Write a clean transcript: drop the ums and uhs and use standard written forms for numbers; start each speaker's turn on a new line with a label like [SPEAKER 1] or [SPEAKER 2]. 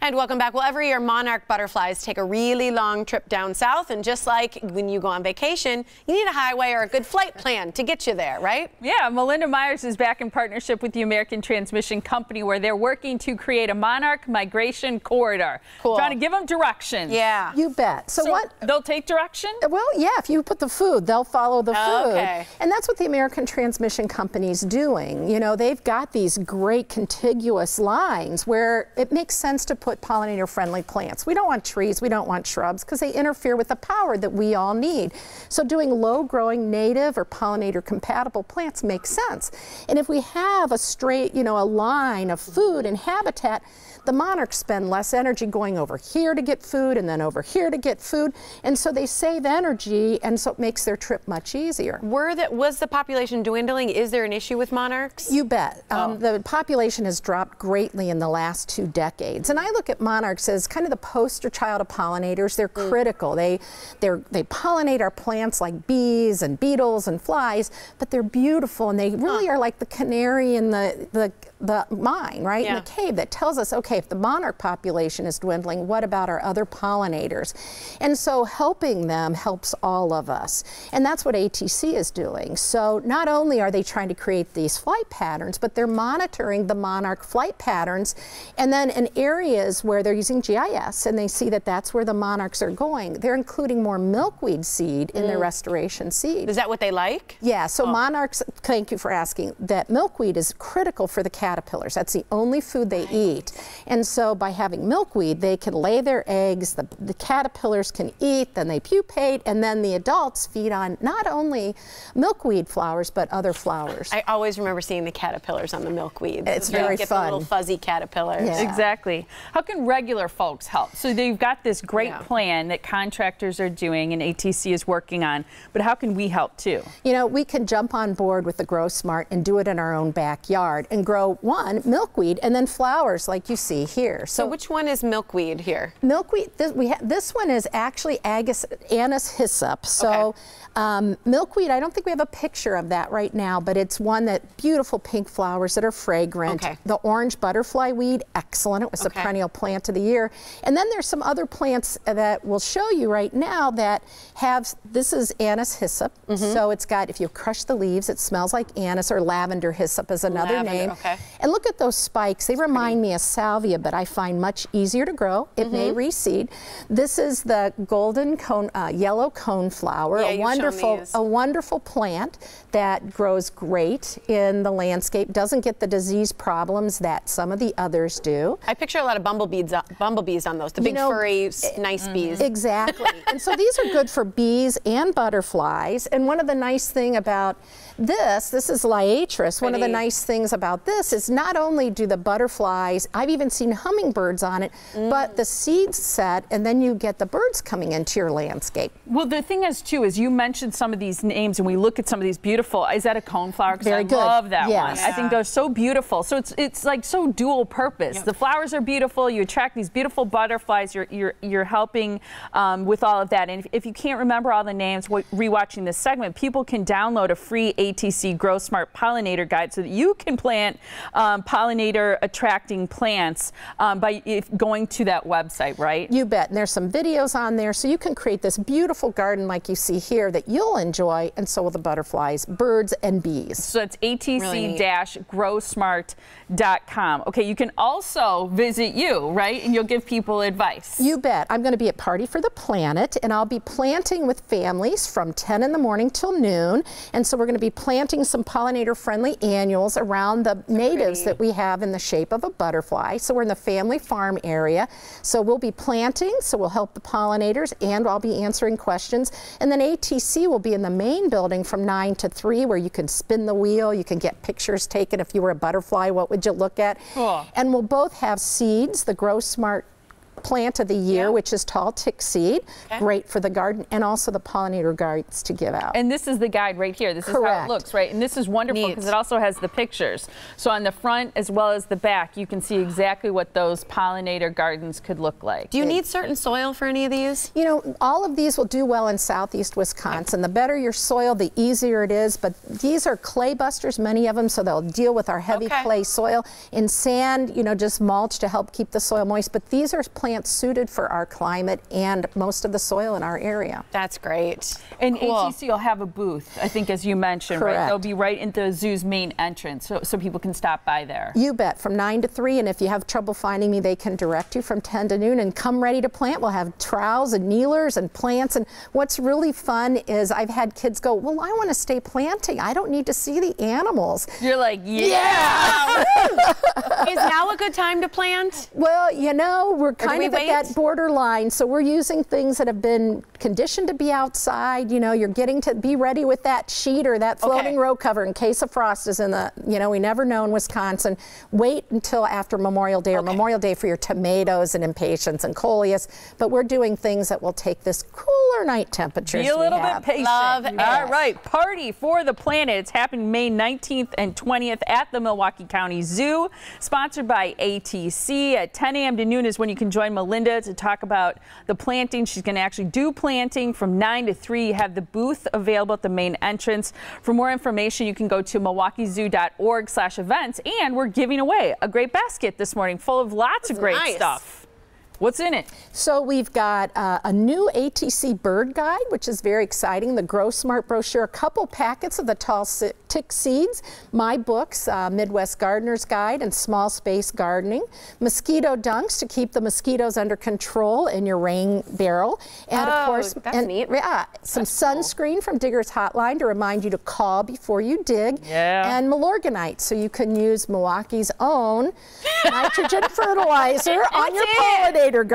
[SPEAKER 1] And welcome back. Well, every year Monarch butterflies take a really long trip down south, and just like when you go on vacation, you need a highway or a good flight plan to get you there, right?
[SPEAKER 2] Yeah, Melinda Myers is back in partnership with the American Transmission Company, where they're working to create a Monarch migration corridor.
[SPEAKER 1] Cool.
[SPEAKER 2] Trying to give them directions.
[SPEAKER 1] Yeah.
[SPEAKER 3] You bet. So what?
[SPEAKER 2] They'll take direction?
[SPEAKER 3] Well, yeah, if you put the food, they'll follow the food.
[SPEAKER 1] Okay.
[SPEAKER 3] And that's what the American Transmission Company's doing. You know, they've got these great contiguous lines where it makes sense to put pollinator-friendly plants. We don't want trees, we don't want shrubs, because they interfere with the power that we all need. So doing low-growing native or pollinator-compatible plants makes sense. And if we have a straight, a line of food and habitat, the monarchs spend less energy going over here to get food and then over here to get food, and so they save energy, and so it makes their trip much easier.
[SPEAKER 1] Was the population dwindling? Is there an issue with monarchs?
[SPEAKER 3] You bet. The population has dropped greatly in the last 2 decades, and I look at monarchs as kind of the poster child of pollinators. They're critical. They pollinate our plants like bees and beetles and flies, but they're beautiful, and they really are like the canary in the mine, right?
[SPEAKER 1] Yeah.
[SPEAKER 3] In the cave that tells us, okay, if the monarch population is dwindling, what about our other pollinators? And so helping them helps all of us. And that's what ATC is doing. So not only are they trying to create these flight patterns, but they're monitoring the monarch flight patterns. And then in areas where they're using GIS and they see that that's where the monarchs are going, they're including more milkweed seed in their restoration seed.
[SPEAKER 1] Is that what they like?
[SPEAKER 3] Yeah, so monarchs, thank you for asking, that milkweed is critical for the caterpillars. That's the only food they eat. And so by having milkweed, they can lay their eggs, the caterpillars can eat, then they pupate, and then the adults feed on not only milkweed flowers, but other flowers.
[SPEAKER 1] I always remember seeing the caterpillars on the milkweed.
[SPEAKER 3] It's very
[SPEAKER 1] get
[SPEAKER 3] fun.
[SPEAKER 1] The little fuzzy caterpillars.
[SPEAKER 3] Yeah.
[SPEAKER 2] Exactly. How can regular folks help? So they've got this great plan that contractors are doing and ATC is working on, but how can we help too?
[SPEAKER 3] We can jump on board with the Grow Smart and do it in our own backyard and grow milkweed and then flowers like you see here.
[SPEAKER 1] So which one is milkweed here?
[SPEAKER 3] Milkweed, this one is actually Anise hyssop. So milkweed, I don't think we have a picture of that right now, but it's one that beautiful pink flowers that are fragrant.
[SPEAKER 1] Okay.
[SPEAKER 3] The orange butterfly weed, excellent. It was the perennial plant of the year. And then there's some other plants that we'll show you right now that have, this is Anise hyssop. So it's got, if you crush the leaves, it smells like anise, or lavender hyssop is another name. And look at those spikes. They remind me of salvia, but I find much easier to grow. It may reseed. This is the golden cone, yellow coneflower, a wonderful plant that grows great in the landscape, doesn't get the disease problems that some of the others do.
[SPEAKER 1] I picture a lot of bumblebees on those, the big furry, nice bees.
[SPEAKER 3] Exactly. And so these are good for bees and butterflies. And one of the nice thing about this is liatris. One of the nice things about this is not only do the butterflies, I've even seen hummingbirds on it, but the seeds set, and then you get the birds coming into your landscape.
[SPEAKER 2] Well, the thing is too, is you mentioned some of these names and we look at some of these beautiful, is that a coneflower? Because I love that one. I think they're so beautiful. So it's like so dual purpose. The flowers are beautiful, you attract these beautiful butterflies, you're helping with all of that. And if you can't remember all the names, rewatching this segment, people can download a free ATC Grow Smart Pollinator Guide so that you can plant pollinator attracting plants by going to that website, right? You bet.
[SPEAKER 3] And there's some videos on there, so you can create this beautiful garden like you see here that you'll enjoy, and so will the butterflies, birds, and bees.
[SPEAKER 2] So it's atc-growsmart.com. Okay, you can also visit you, right? And you'll give people advice.
[SPEAKER 3] You bet. I'm going to be at Party for the Planet, and I'll be planting with families from 10 in the morning till noon. And so we're going to be planting some pollinator-friendly annuals around the natives that we have in the shape of a butterfly. So we're in the family farm area. So we'll be planting, so we'll help the pollinators, and I'll be answering questions. And then ATC will be in the main building from 9 to 3, where you can spin the wheel, you can get pictures taken. If you were a butterfly, what would you look at? And we'll both have seeds, the Grow Smart plant of the year, which is tall tick seed. Great for the garden and also the pollinator guides to give out.
[SPEAKER 2] And this is the guide right here. This is how it looks, right? And this is wonderful because it also has the pictures. So on the front as well as the back, you can see exactly what those pollinator gardens could look like.
[SPEAKER 1] Do you need certain soil for any of these?
[SPEAKER 3] You know, all of these will do well in southeast Wisconsin. The better your soil, the easier it is. But these are clay busters, many of them, so they'll deal with our heavy clay soil. In sand, you know, just mulch to help keep the soil moist. But these are plants suited for our climate and most of the soil in our area.
[SPEAKER 1] That's great.
[SPEAKER 2] And ATC will have a booth, I think, as you mentioned, right? They'll be right into the zoo's main entrance, so people can stop by there.
[SPEAKER 3] You bet, from 9 to 3, and if you have trouble finding me, they can direct you from 10 to noon, and come ready to plant. We'll have trowels and kneelers and plants, and what's really fun is I've had kids go, well, I want to stay planting. I don't need to see the animals.
[SPEAKER 2] You're like, yeah!
[SPEAKER 1] Is now a good time to plant?
[SPEAKER 3] Well, you know, we're kind of at that borderline, so we're using things that have been conditioned to be outside. You know, you're getting to be ready with that sheet or that floating row cover in case a frost is in the, you know, we never know in Wisconsin. Wait until after Memorial Day or Memorial Day for your tomatoes and impatiens and coleus, but we're doing things that will take this cooler night temperatures.
[SPEAKER 2] Be a little bit patient.
[SPEAKER 1] Love it.
[SPEAKER 2] All right, Party for the Planet. It's happening May 19th and 20th at the Milwaukee County Zoo, sponsored by ATC. At 10 a.m. to noon is when you can join Melinda to talk about the planting. She's going to actually do planting from 9 to 3. You have the booth available at the main entrance. For more information, you can go to milwaukeezoo.org/events, and we're giving away a great basket this morning full of lots of great stuff. What's in it? So we've got a new ATC bird guide, which is very exciting, the Grow Smart brochure, a couple packets of the tall tick seeds, my books, Midwest Gardener's Guide and Small Space Gardening, mosquito dunks to keep the mosquitoes under control in your rain barrel, and of course, some sunscreen from Digger's Hotline to remind you to call before you dig, and Milorganite, so you can use Milwaukee's own nitrogen fertilizer on your pollinator garden.